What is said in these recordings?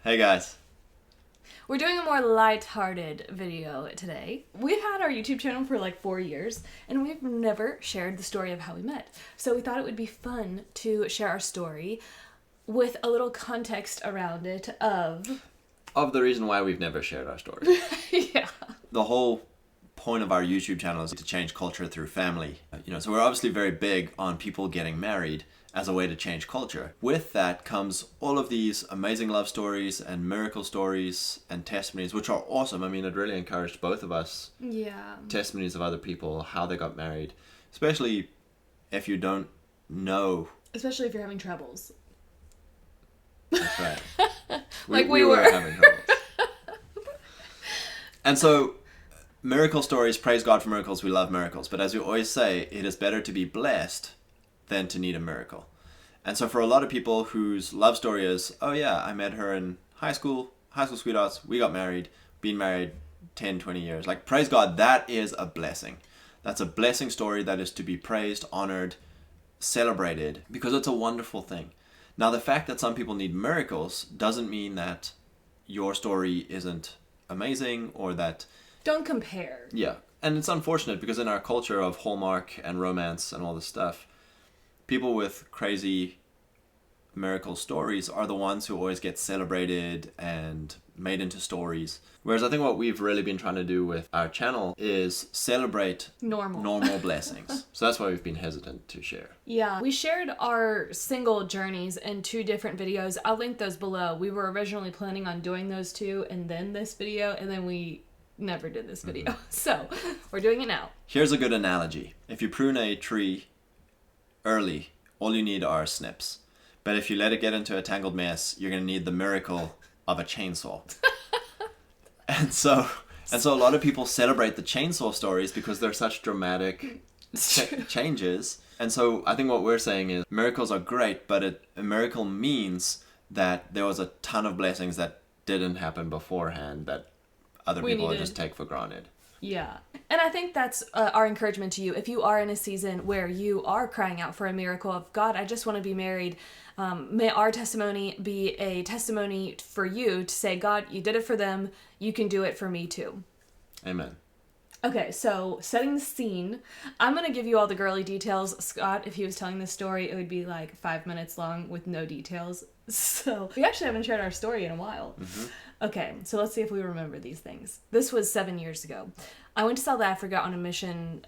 Hey guys. We're doing a more light-hearted video today. We've had our YouTube channel for like 4 years, and we've never shared the story of how we met. So we thought it would be fun to share our story with a little context around it of The reason why we've never shared our story. yeah. The whole point of our YouTube channel is to change culture through family. So we're obviously very big on people getting married as a way to change culture. With that comes all of these amazing love stories and miracle stories and testimonies, which are awesome. I mean, it really encouraged both of us. Yeah. Testimonies of other people, how they got married, especially if you don't know. Especially if you're having troubles. That's right. Like we were having troubles. And so, miracle stories, praise God for miracles, we love miracles. But as we always say, it is better to be blessed than to need a miracle. And so for a lot of people whose love story is, oh yeah, I met her in high school sweethearts, we got married, been married 10, 20 years. Like, praise God, that is a blessing. That's a blessing story that is to be praised, honored, celebrated, because it's a wonderful thing. Now, the fact that some people need miracles doesn't mean that your story isn't amazing or that... Don't compare. Yeah. And it's unfortunate because in our culture of Hallmark and romance and all this stuff, people with crazy miracle stories are the ones who always get celebrated and made into stories. Whereas I think what we've really been trying to do with our channel is celebrate normal blessings. So that's why we've been hesitant to share. Yeah, we shared our single journeys in 2 different videos. I'll link those below. We were originally planning on doing those 2 and then this video, and then we never did this video. So we're doing it now. Here's a good analogy. If you prune a tree early, all you need are snips. But if you let it get into a tangled mess, you're going to need the miracle of a chainsaw. And so a lot of people celebrate the chainsaw stories because they're such dramatic changes. And so I think what we're saying is miracles are great, but a miracle means that there was a ton of blessings that didn't happen beforehand that other people just take for granted. Yeah. And I think that's our encouragement to you. If you are in a season where you are crying out for a miracle of, God, I just want to be married, may our testimony be a testimony for you to say, God, you did it for them. You can do it for me too. Amen. Okay, so setting the scene, I'm going to give you all the girly details. Scott, if he was telling this story, it would be like 5 minutes long with no details. So we actually haven't shared our story in a while. Mm-hmm. Okay, so let's see if we remember these things. This was 7 years ago. I went to South Africa on a mission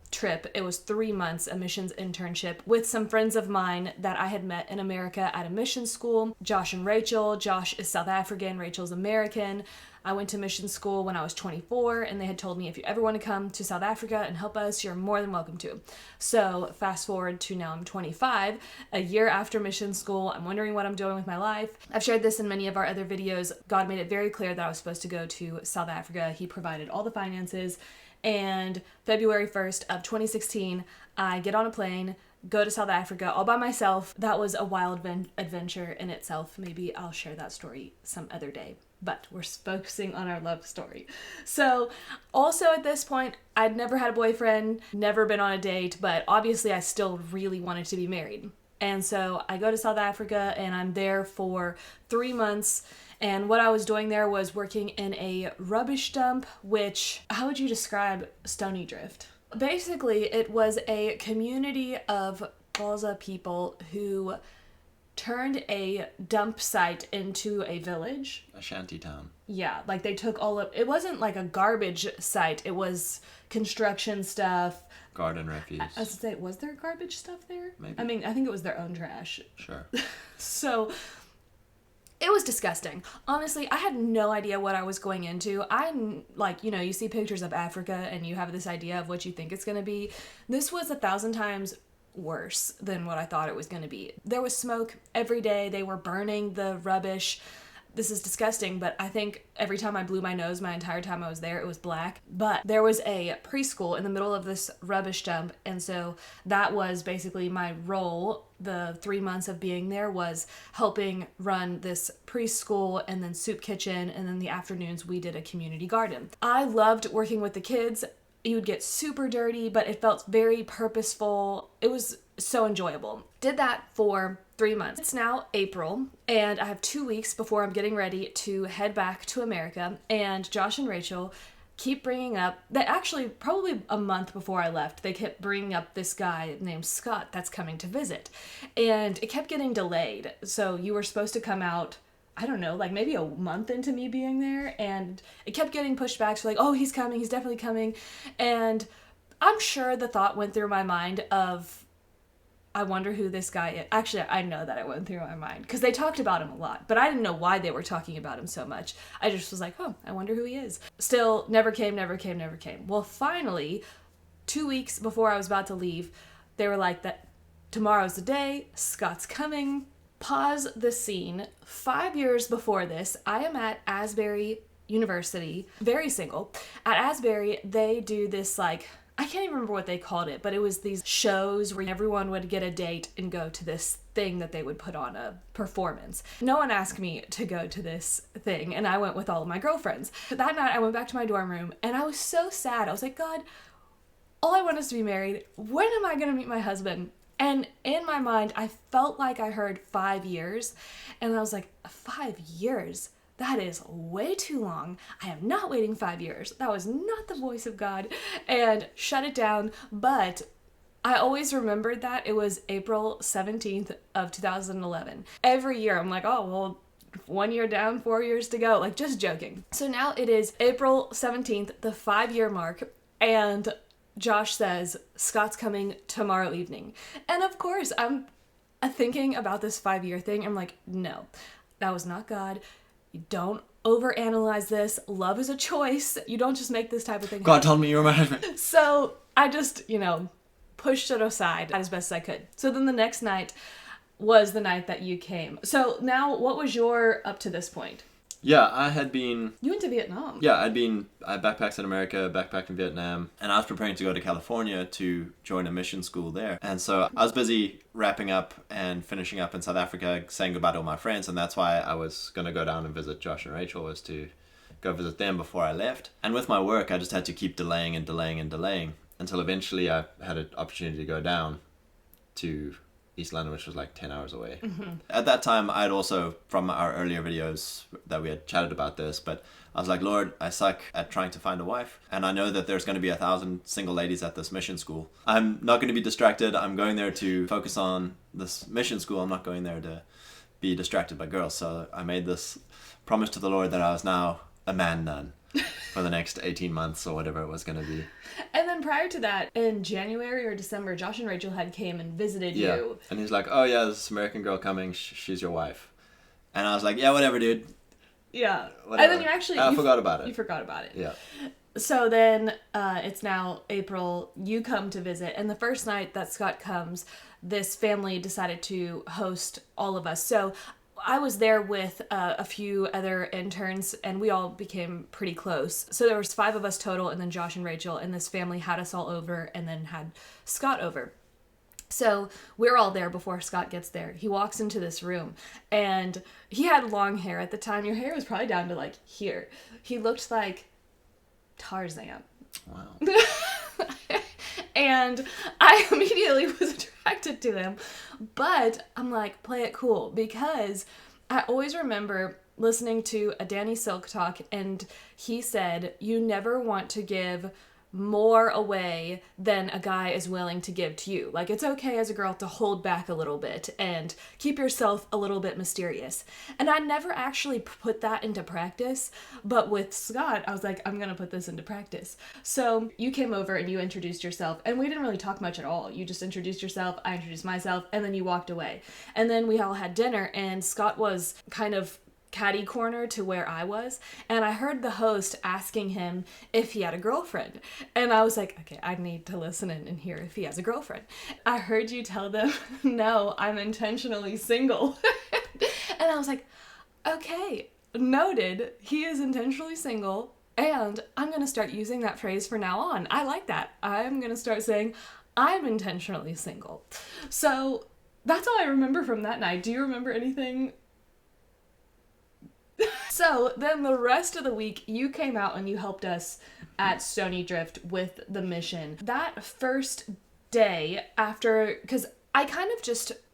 trip. It was 3 months, a missions internship with some friends of mine that I had met in America at a mission school. Josh and Rachel. Josh is South African, Rachel's American. I went to mission school when I was 24, and they had told me if you ever want to come to South Africa and help us, you're more than welcome to. So fast forward to now I'm 25, a year after mission school. I'm wondering what I'm doing with my life. I've shared this in many of our other videos. God made it very clear that I was supposed to go to South Africa. He provided all the finances, and February 1st of 2016, I get on a plane, go to South Africa all by myself. That was a wild adventure in itself. Maybe I'll share that story some other day. But we're focusing on our love story. So also at this point, I'd never had a boyfriend, never been on a date, but obviously I still really wanted to be married. And so I go to South Africa and I'm there for 3 months. And what I was doing there was working in a rubbish dump, which, how would you describe Stony Drift? Basically, it was a community of Xhosa people who turned a dump site into a village. A shanty town. Yeah, like they took all of... It wasn't like a garbage site. It was construction stuff. Garden refuse. I was going to say, was there garbage stuff there? Maybe. I mean, I think it was their own trash. Sure. So... It was disgusting. Honestly, I had no idea what I was going into. I'm like, you see pictures of Africa and you have this idea of what you think it's going to be. This was 1,000 times worse than what I thought it was going to be. There was smoke every day. They were burning the rubbish. This is disgusting, but I think every time I blew my nose my entire time I was there, it was black. But there was a preschool in the middle of this rubbish dump, and so that was basically my role. The 3 months of being there was helping run this preschool and then soup kitchen, and then the afternoons we did a community garden. I loved working with the kids. You would get super dirty, but it felt very purposeful. It was so enjoyable. Did that for 3 months. It's now April, and I have 2 weeks before I'm getting ready to head back to America, and Josh and Rachel keep bringing up that actually probably a month before I left, they kept bringing up this guy named Scott that's coming to visit, and it kept getting delayed. So you were supposed to come out, I don't know, like maybe a month into me being there, and it kept getting pushed back. So like, oh, he's coming, he's definitely coming. And I'm sure the thought went through my mind of, I wonder who this guy is. Actually, I know that it went through my mind because they talked about him a lot, but I didn't know why they were talking about him so much. I just was like, oh, I wonder who he is. Still, never came. Well, finally, 2 weeks before I was about to leave, they were like, that tomorrow's the day, Scott's coming. Pause the scene. 5 years before this, I am at Asbury University, very single. At Asbury, they do this like, I can't even remember what they called it, but it was these shows where everyone would get a date and go to this thing that they would put on a performance. No one asked me to go to this thing, and I went with all of my girlfriends. That night, I went back to my dorm room, and I was so sad. I was like, God, all I want is to be married. When am I going to meet my husband? And in my mind, I felt like I heard 5 years, and I was like, 5 years? That is way too long. I am not waiting 5 years. That was not the voice of God. And shut it down. But I always remembered that it was April 17th of 2011. Every year I'm like, oh, well, 1 year down, 4 years to go. Like, just joking. So now it is April 17th, the 5-year mark. And Josh says, Scott's coming tomorrow evening. And of course, I'm thinking about this 5-year thing. I'm like, no, that was not God. You don't overanalyze this. Love is a choice. You don't just make this type of thing God happen. told me you were my husband. So I just, pushed it aside as best as I could. So then the next night was the night that you came. So now what was your up to this point? Yeah, I had been... You went to Vietnam. Yeah, I backpacked in America, backpacked in Vietnam, and I was preparing to go to California to join a mission school there. And so I was busy wrapping up and finishing up in South Africa, saying goodbye to all my friends, and that's why I was going to go down and visit Josh and Rachel, was to go visit them before I left. And with my work, I just had to keep delaying until eventually I had an opportunity to go down to East London, which was like 10 hours away. Mm-hmm. At that time, I had also, from our earlier videos that we had chatted about this, but I was like, Lord, I suck at trying to find a wife. And I know that there's going to be 1,000 single ladies at this mission school. I'm not going to be distracted. I'm going there to focus on this mission school. I'm not going there to be distracted by girls. So I made this promise to the Lord that I was now a man nun for the next 18 months or whatever it was going to be. And then prior to that, in January or December, Josh and Rachel had came and visited you. And he's like, oh yeah, this American girl coming, she's your wife. And I was like, yeah, whatever, dude. Yeah. Whatever. And then I forgot about it. You forgot about it. Yeah. So then it's now April, you come to visit, and the first night that Scott comes, this family decided to host all of us. So I was there with a few other interns, and we all became pretty close. So there was 5 of us total, and then Josh and Rachel, and this family had us all over and then had Scott over. So we're all there before Scott gets there. He walks into this room, and he had long hair at the time. Your hair was probably down to like here. He looked like Tarzan. Wow. And I immediately was attracted to him. But I'm like, play it cool. Because I always remember listening to a Danny Silk talk, and he said, you never want to give more away than a guy is willing to give to you. Like, it's okay as a girl to hold back a little bit and keep yourself a little bit mysterious. And I never actually put that into practice, but with Scott, I was like, I'm gonna put this into practice. So you came over and you introduced yourself, and we didn't really talk much at all. You just introduced yourself, I introduced myself, and then you walked away. And then we all had dinner, and Scott was kind of catty corner to where I was, and I heard the host asking him if he had a girlfriend, and I was like, okay, I need to listen in and hear if he has a girlfriend. I heard you tell them, no, I'm intentionally single. And I was like, okay, noted, he is intentionally single, and I'm gonna start using that phrase from now on. I like that. I'm gonna start saying I'm intentionally single. So that's all I remember from that night. Do you remember anything? So then the rest of the week, you came out and you helped us at Stony Drift with the mission. That first day after, because I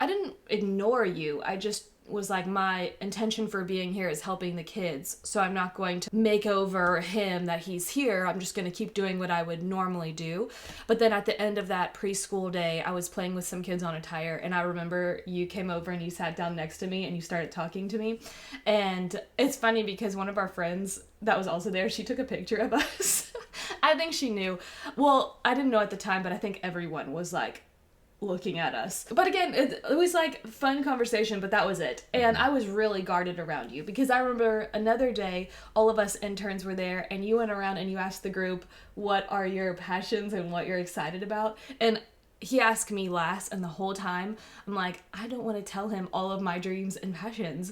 didn't ignore you. I just was like, my intention for being here is helping the kids. So I'm not going to make over him that he's here. I'm just going to keep doing what I would normally do. But then at the end of that preschool day, I was playing with some kids on a tire. And I remember you came over and you sat down next to me and you started talking to me. And it's funny because one of our friends that was also there, she took a picture of us. I think she knew. Well, I didn't know at the time, but I think everyone was like, looking at us. But again, it was like fun conversation, but that was it. And I was really guarded around you because I remember another day, all of us interns were there and you went around and you asked the group, what are your passions and what you're excited about? And he asked me last, and the whole time I'm like, I don't want to tell him all of my dreams and passions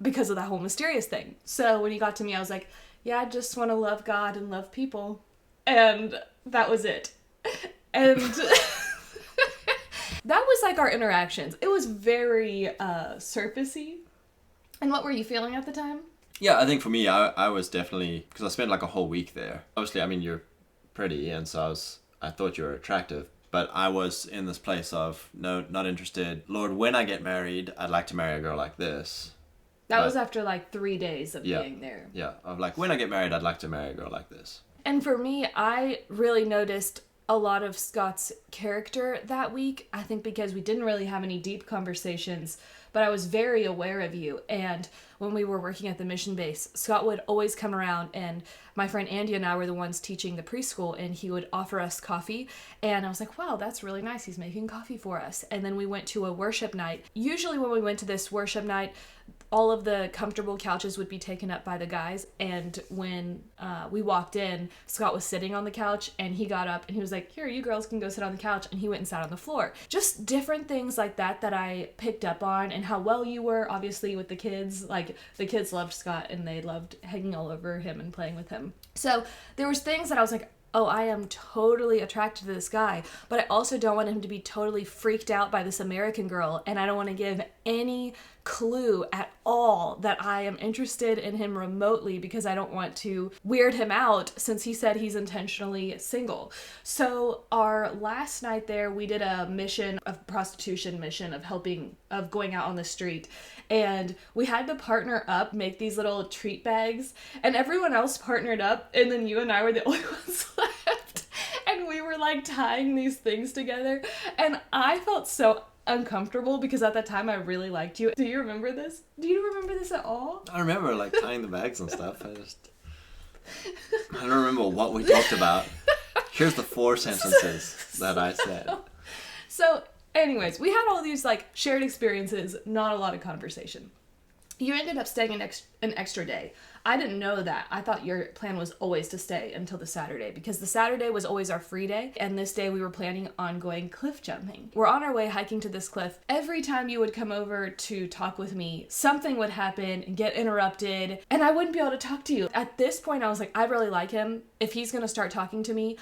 because of that whole mysterious thing. So when he got to me, I was like, yeah, I just want to love God and love people. And that was it. And that was like our interactions. It was very surfacey. And what were you feeling at the time? Yeah, I think for me, I was definitely, because I spent like a whole week there. Obviously, I mean, you're pretty, and so I thought you were attractive. But I was in this place of, no, not interested. Lord, when I get married, I'd like to marry a girl like this. That was after like 3 days of being there. Yeah, of like, when I get married, I'd like to marry a girl like this. And for me, I really noticed a lot of Scott's character that week. I think because we didn't really have any deep conversations, but I was very aware of you. And when we were working at the mission base, Scott would always come around, and my friend Andy and I were the ones teaching the preschool, and he would offer us coffee. And I was like, wow, that's really nice. He's making coffee for us. And then we went to a worship night. Usually when we went to this worship night, all of the comfortable couches would be taken up by the guys. And when we walked in, Scott was sitting on the couch, and he got up and he was like, here, you girls can go sit on the couch. And he went and sat on the floor. Just different things like that I picked up on, and how well you were, obviously, with the kids. Like, the kids loved Scott, and they loved hanging all over him and playing with him. So there was things that I was like, oh, I am totally attracted to this guy, but I also don't want him to be totally freaked out by this American girl, and I don't want to give any clue at all that I am interested in him remotely, because I don't want to weird him out, since he said he's intentionally single. So our last night there, we did a prostitution mission of going out on the street, and we had to partner up, make these little treat bags, and everyone else partnered up, and then you and I were the only ones left, and we were like tying these things together, and I felt so uncomfortable because at that time I really liked you. Do you remember this? Do you remember this at all? I remember like tying the bags and stuff. I don't remember what we talked about. Here's the 4 sentences that I said. So anyways, we had all these like shared experiences, not a lot of conversation. You ended up staying an extra day. I didn't know that. I thought your plan was always to stay until the Saturday, because the Saturday was always our free day, and this day we were planning on going cliff jumping. We're on our way hiking to this cliff. Every time you would come over to talk with me, something would happen and get interrupted, and I wouldn't be able to talk to you. At this point, I was like, I really like him. If he's going to start talking to me,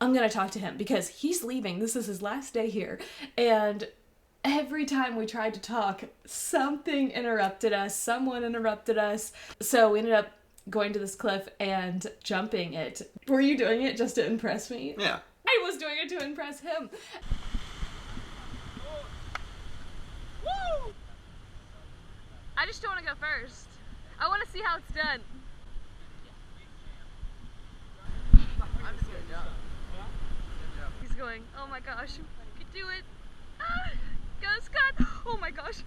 I'm going to talk to him, because he's leaving. This is his last day here. And every time we tried to talk, someone interrupted us. So we ended up going to this cliff and jumping it. Were you doing it just to impress me? Yeah. I was doing it to impress him. Woo! I just don't want to go first. I want to see how it's done. I'm just gonna jump. He's going, oh my gosh, you can do it. Ah, go Scott. Oh my gosh.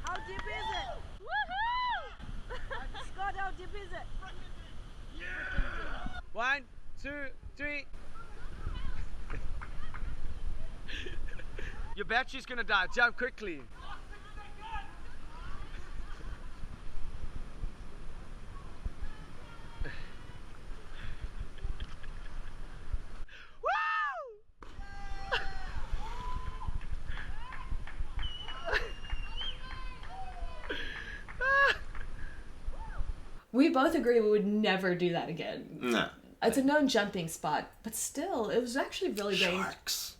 How deep is it? Woohoo! Scott, how deep is it? Yeah! 1, 2, 3. Your battery's gonna die. Jump quickly. We both agree we would never do that again. No. It's a known jumping spot, but still, it was actually really dangerous. Sharks.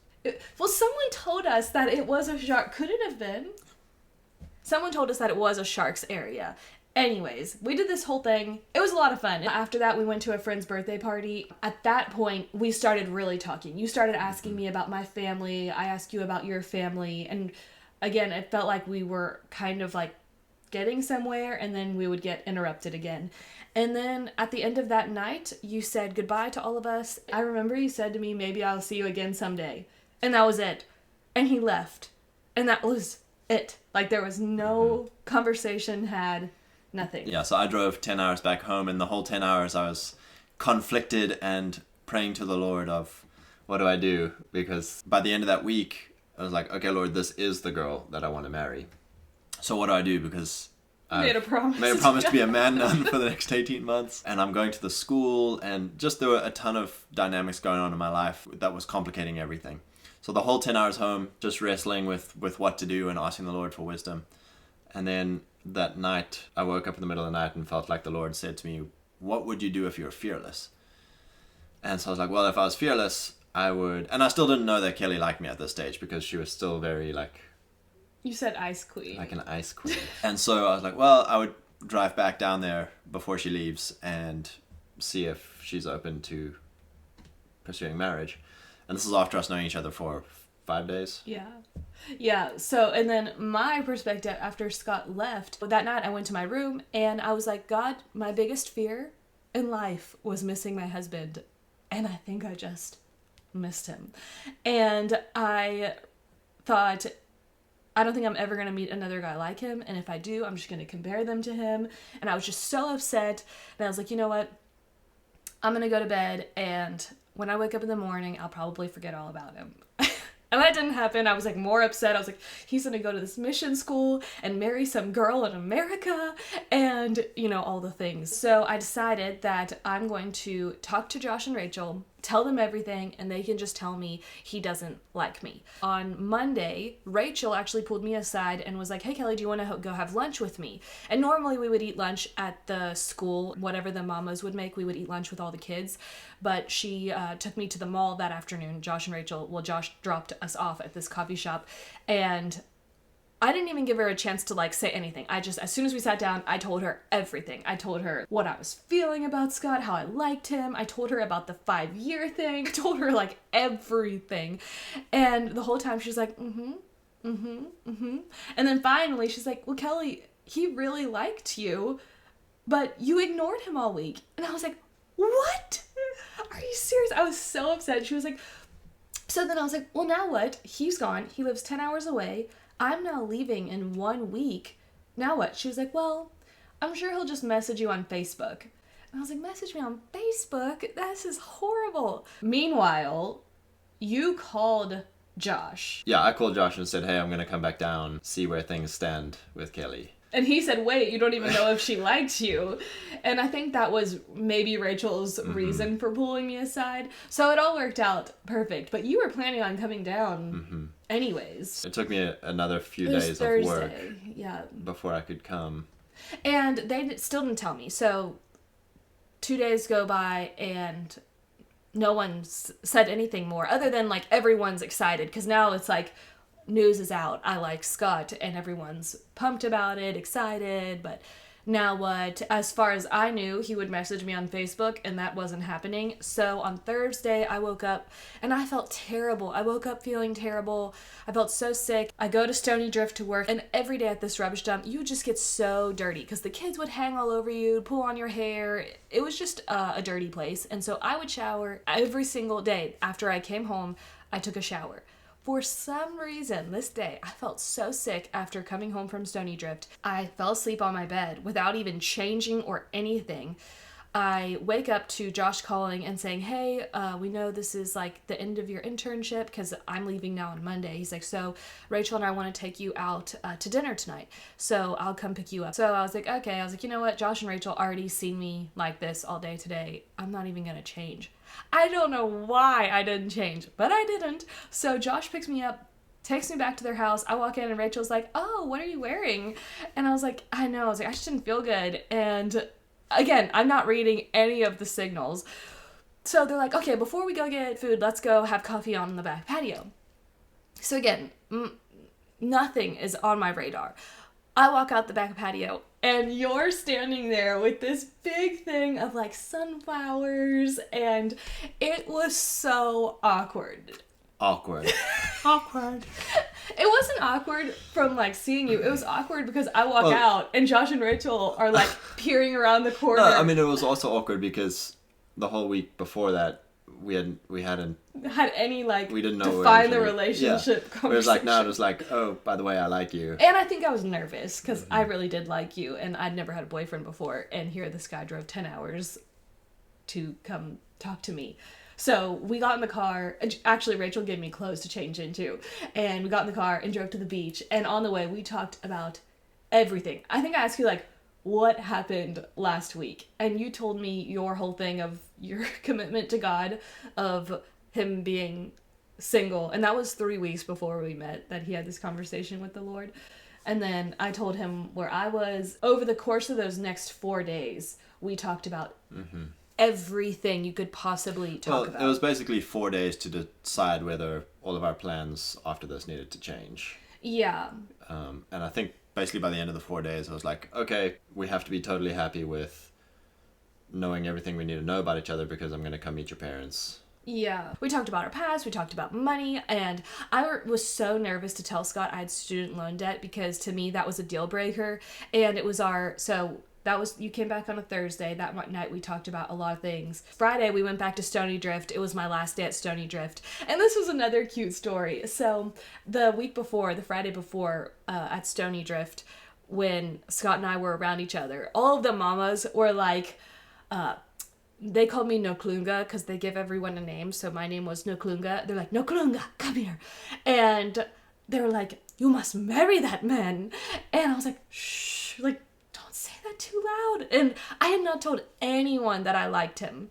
Well, someone told us that it was a shark. Could it have been? Someone told us that it was a shark's area, Anyways, we did this whole thing. It was a lot of fun. After that, we went to a friend's birthday party. At that point, we started really talking. You started asking me about my family. I asked you about your family. And again, it felt like we were kind of like getting somewhere, and then we would get interrupted again. And then at the end of that night, you said goodbye to all of us. I remember you said to me, maybe I'll see you again someday. And that was it. And he left. And that was it. Like, there was no conversation had. Nothing. Yeah, so I drove 10 hours back home, and the whole 10 hours I was conflicted and praying to the Lord of, what do I do? Because by the end of that week, I was like, okay, Lord, this is the girl that I want to marry. So what do I do? Because I made a promise. Made a promise to be a man nun for the next 18 months. And I'm going to the school, and just there were a ton of dynamics going on in my life that was complicating everything. So the whole 10 hours home, just wrestling with what to do and asking the Lord for wisdom. And then that night, I woke up in the middle of the night and felt like the Lord said to me, what would you do if you were fearless? And so I was like, well, if I was fearless, I would... And I still didn't know that Kelly liked me at this stage, because she was still very, like... You said ice queen. Like an ice queen. And so I was like, well, I would drive back down there before she leaves and see if she's open to pursuing marriage. And this is after us knowing each other for 5 days. Yeah, so, and then my perspective after Scott left, that night I went to my room and I was like, God, my biggest fear in life was missing my husband. And I think I just missed him. And I thought, I don't think I'm ever going to meet another guy like him. And if I do, I'm just going to compare them to him. And I was just so upset. And I was like, you know what? I'm going to go to bed, and when I wake up in the morning, I'll probably forget all about him. And that didn't happen. I was like more upset. I was like, he's going to go to this mission school and marry some girl in America and, you know, all the things. So I decided that I'm going to talk to Josh and Rachel, tell them everything, and they can just tell me he doesn't like me. On Monday, Rachel actually pulled me aside and was like, hey, Kelly, do you want to go have lunch with me? And normally we would eat lunch at the school, whatever the mamas would make, we would eat lunch with all the kids. But she took me to the mall that afternoon. Josh dropped us off at this coffee shop, and I didn't even give her a chance to like say anything. As soon as we sat down, I told her everything. I told her what I was feeling about Scott, how I liked him. I told her about the 5-year thing. I told her like everything. And the whole time she's like, And then finally she's like, well, Kelly, he really liked you, but you ignored him all week. And I was like, what? Are you serious? I was so upset. She was like, so then I was like, well, now what? He's gone. He lives 10 hours away. I'm now leaving in 1 week. Now what? She was like, well, I'm sure he'll just message you on Facebook. And I was like, message me on Facebook? This is horrible. Meanwhile, you called Josh. Yeah, I called Josh and said, hey, I'm going to come back down, see where things stand with Kelly. And he said, wait, you don't even know if she liked you. And I think that was maybe Rachel's reason for pulling me aside. So it all worked out perfect. But you were planning on coming down anyways. It took me another few It was days Thursday. of work before I could come. And they still didn't tell me. So 2 days go by and no one said anything more other than like everyone's excited. Because now it's like, news is out, I like Scott, and everyone's pumped about it, excited, but now what? As far as I knew, he would message me on Facebook, and that wasn't happening. So on Thursday, I woke up, and I felt terrible. I woke up feeling terrible. I felt so sick. I go to Stony Drift to work, and every day at this rubbish dump, you would just get so dirty, because the kids would hang all over you, pull on your hair. It was just a dirty place, and so I would shower every single day. After I came home, I took a shower. For some reason, this day, I felt so sick after coming home from Stony Drift. I fell asleep on my bed without even changing or anything. I wake up to Josh calling and saying, hey, we know this is like the end of your internship because I'm leaving now on Monday. He's like, so Rachel and I want to take you out to dinner tonight. So I'll come pick you up. So I was like, okay. I was like, you know what? Josh and Rachel already seen me like this all day today. I'm not even going to change. I don't know why I didn't change, but I didn't. So Josh picks me up, takes me back to their house. I walk in and Rachel's like, oh, what are you wearing? And I was like, I know. I was like, I just didn't feel good. And again, I'm not reading any of the signals. So they're like, okay, before we go get food, let's go have coffee on the back patio. So again, nothing is on my radar. I walk out the back patio and you're standing there with this big thing of like sunflowers, and it was so awkward. Awkward. Awkward. It wasn't awkward from like seeing you. It was awkward because I walk out and Josh and Rachel are like peering around the corner. No, I mean, it was also awkward because the whole week before that, we hadn't had any like we didn't know define the relationship conversation. It was like, no, it was like, oh, by the way, I like you. And I think I was nervous because I really did like you, and I'd never had a boyfriend before, and here this guy drove 10 hours to come talk to me. So we got in the car. Actually, Rachel gave me clothes to change into, and we got in the car and drove to the beach, and on the way we talked about everything. I think I asked you like, what happened last week? And you told me your whole thing of your commitment to God, of him being single. And that was 3 weeks before we met, that he had this conversation with the Lord. And then I told him where I was. Over the course of those next 4 days, we talked about everything you could possibly talk about. It was basically 4 days to decide whether all of our plans after this needed to change. Yeah. And I think basically by the end of the 4 days, I was like, okay, we have to be totally happy with knowing everything we need to know about each other because I'm going to come meet your parents. Yeah. We talked about our past, we talked about money, and I was so nervous to tell Scott I had student loan debt because to me that was a deal breaker. And it was you came back on a Thursday. That night we talked about a lot of things. Friday we went back to Stony Drift. It was my last day at Stony Drift. And this was another cute story. So the Friday before at Stony Drift, when Scott and I were around each other, all of the mamas were like, they called me Noklunga because they give everyone a name. So my name was Noklunga. They're like, Noklunga, come here. And they were like, you must marry that man. And I was like, shh, like, say that too loud. And I had not told anyone that I liked him,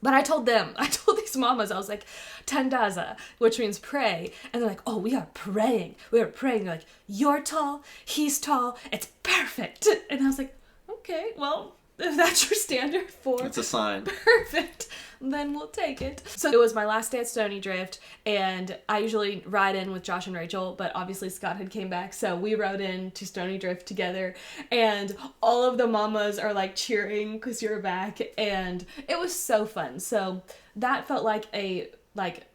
but I told these mamas, I was like, Tandaza, which means pray. And they're like, oh, we are praying. They're like, you're tall, he's tall, it's perfect. And I was like, okay, well, if that's your standard for it's a sign. Perfect, then we'll take it. So it was my last day at Stony Drift, and I usually ride in with Josh and Rachel, but obviously Scott had came back, so we rode in to Stony Drift together, and all of the mamas are like cheering because you're back, and it was so fun. So that felt like a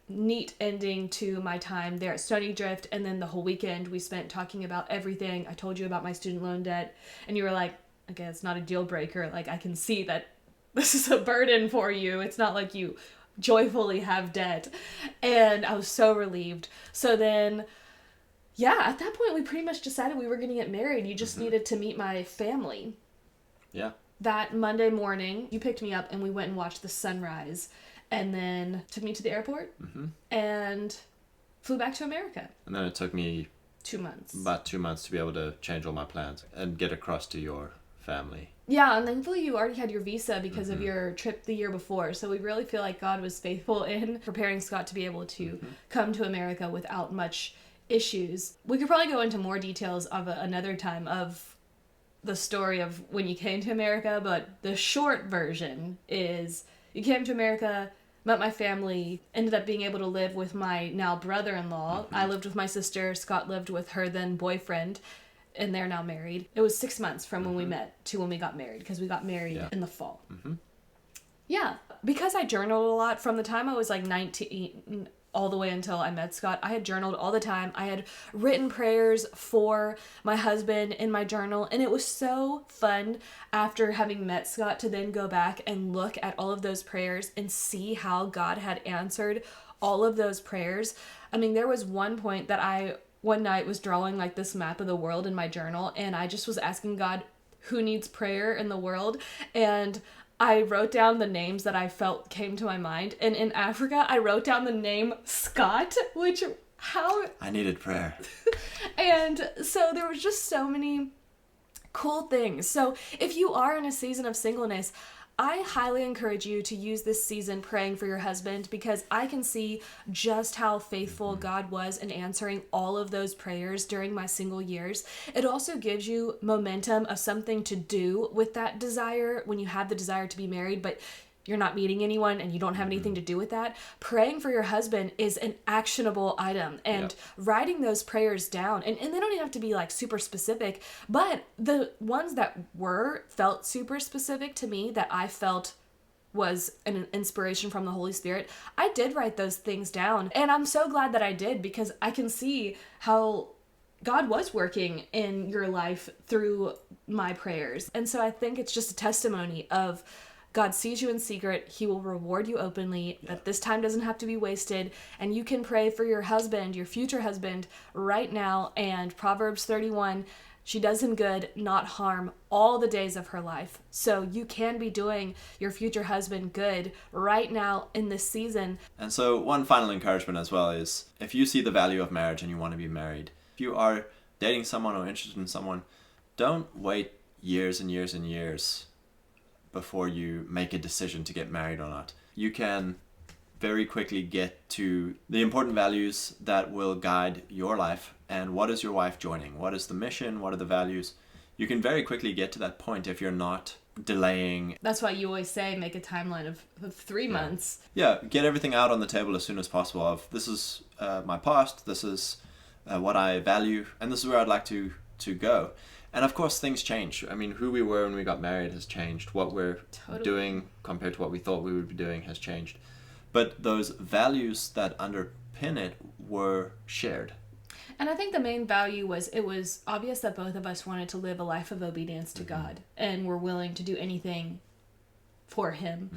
neat ending to my time there at Stony Drift. And then the whole weekend we spent talking about everything. I told you about my student loan debt, and you were like, okay, it's not a deal breaker. Like, I can see that this is a burden for you. It's not like you joyfully have debt. And I was so relieved. So then, yeah, at that point, we pretty much decided we were going to get married. You just needed to meet my family. Yeah. That Monday morning, you picked me up and we went and watched the sunrise. And then took me to the airport and flew back to America. And then it took me 2 months. About 2 months to be able to change all my plans and get across to your family. Yeah, and thankfully you already had your visa because of your trip the year before. So we really feel like God was faithful in preparing Scott to be able to come to America without much issues. We could probably go into more details of another time of the story of when you came to America, but the short version is you came to America, met my family, ended up being able to live with my now brother-in-law. I lived with my sister, Scott lived with her then boyfriend, and they're now married. It was 6 months from when we met to when we got married, because we got married in the fall. Yeah, because I journaled a lot from the time I was like 19 all the way until I met Scott. I had journaled all the time. I had written prayers for my husband in my journal, and it was so fun after having met Scott to then go back and look at all of those prayers and see how God had answered all of those prayers. I mean, there was one point that one night was drawing like this map of the world in my journal, and I just was asking God, who needs prayer in the world? And I wrote down the names that I felt came to my mind. And in Africa, I wrote down the name Scott, I needed prayer. And so there was just so many cool things. So if you are in a season of singleness, I highly encourage you to use this season praying for your husband, because I can see just how faithful God was in answering all of those prayers during my single years. It also gives you momentum of something to do with that desire when you have the desire to be married, but you're not meeting anyone and you don't have anything to do with that, praying for your husband is an actionable item. And writing those prayers down, and they don't even have to be like super specific, but the ones that felt super specific to me that I felt was an inspiration from the Holy Spirit, I did write those things down. And I'm so glad that I did, because I can see how God was working in your life through my prayers. And so I think it's just a testimony of God sees you in secret. He will reward you openly, that this time doesn't have to be wasted. And you can pray for your husband, your future husband, right now. And Proverbs 31, she does him good, not harm, all the days of her life. So you can be doing your future husband good right now in this season. And so one final encouragement as well is, if you see the value of marriage and you want to be married, if you are dating someone or interested in someone, don't wait years and years and years before you make a decision to get married or not. You can very quickly get to the important values that will guide your life. And what is your wife joining? What is the mission? What are the values? You can very quickly get to that point if you're not delaying. That's why you always say make a timeline of 3 months. Yeah, get everything out on the table as soon as possible of, this is my past, this is what I value, and this is where I'd like to go. And of course, things change. I mean, who we were when we got married has changed. What we're doing compared to what we thought we would be doing has changed. But those values that underpin it were shared. And I think the main value was, it was obvious that both of us wanted to live a life of obedience to God, and were willing to do anything for Him.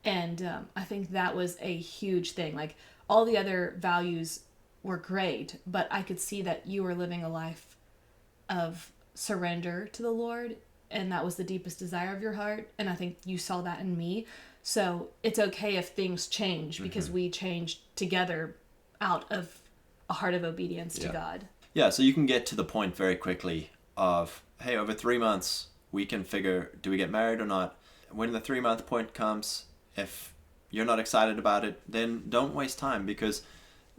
And I think that was a huge thing. Like, all the other values were great, but I could see that you were living a life of surrender to the Lord, and that was the deepest desire of your heart. And I think you saw that in me. So it's okay if things change, because we changed together out of a heart of obedience to God. Yeah, so you can get to the point very quickly of, hey, over 3 months, we can figure, do we get married or not? When the 3-month point comes, if you're not excited about it, then don't waste time, because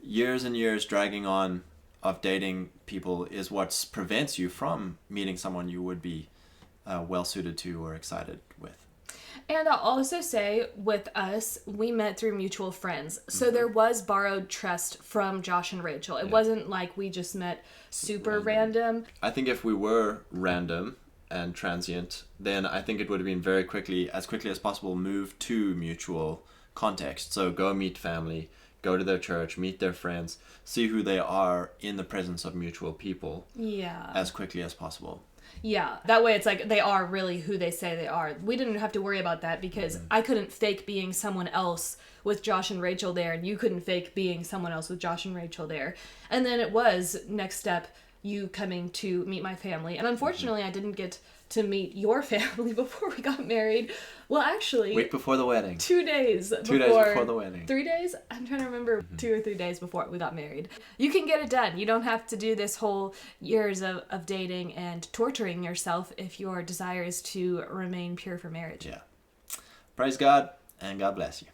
years and years dragging on of dating people is what prevents you from meeting someone you would be well suited to or excited with. And I'll also say, with us, we met through mutual friends. So there was borrowed trust from Josh and Rachel. It wasn't like we just met super random. I think if we were random and transient, then I think it would have been very quickly as possible, move to mutual context. So go meet family, go to their church, meet their friends, see who they are in the presence of mutual people. Yeah. As quickly as possible. Yeah, that way it's like they are really who they say they are. We didn't have to worry about that, because I couldn't fake being someone else with Josh and Rachel there, and you couldn't fake being someone else with Josh and Rachel there. And then it was, next step, you coming to meet my family. And unfortunately, I didn't get to meet your family before we got married. Well, actually, week before the wedding. 2 days before. 2 days before the wedding. 3 days? I'm trying to remember 2 or 3 days before we got married. You can get it done. You don't have to do this whole years of dating and torturing yourself if your desire is to remain pure for marriage. Yeah. Praise God, and God bless you.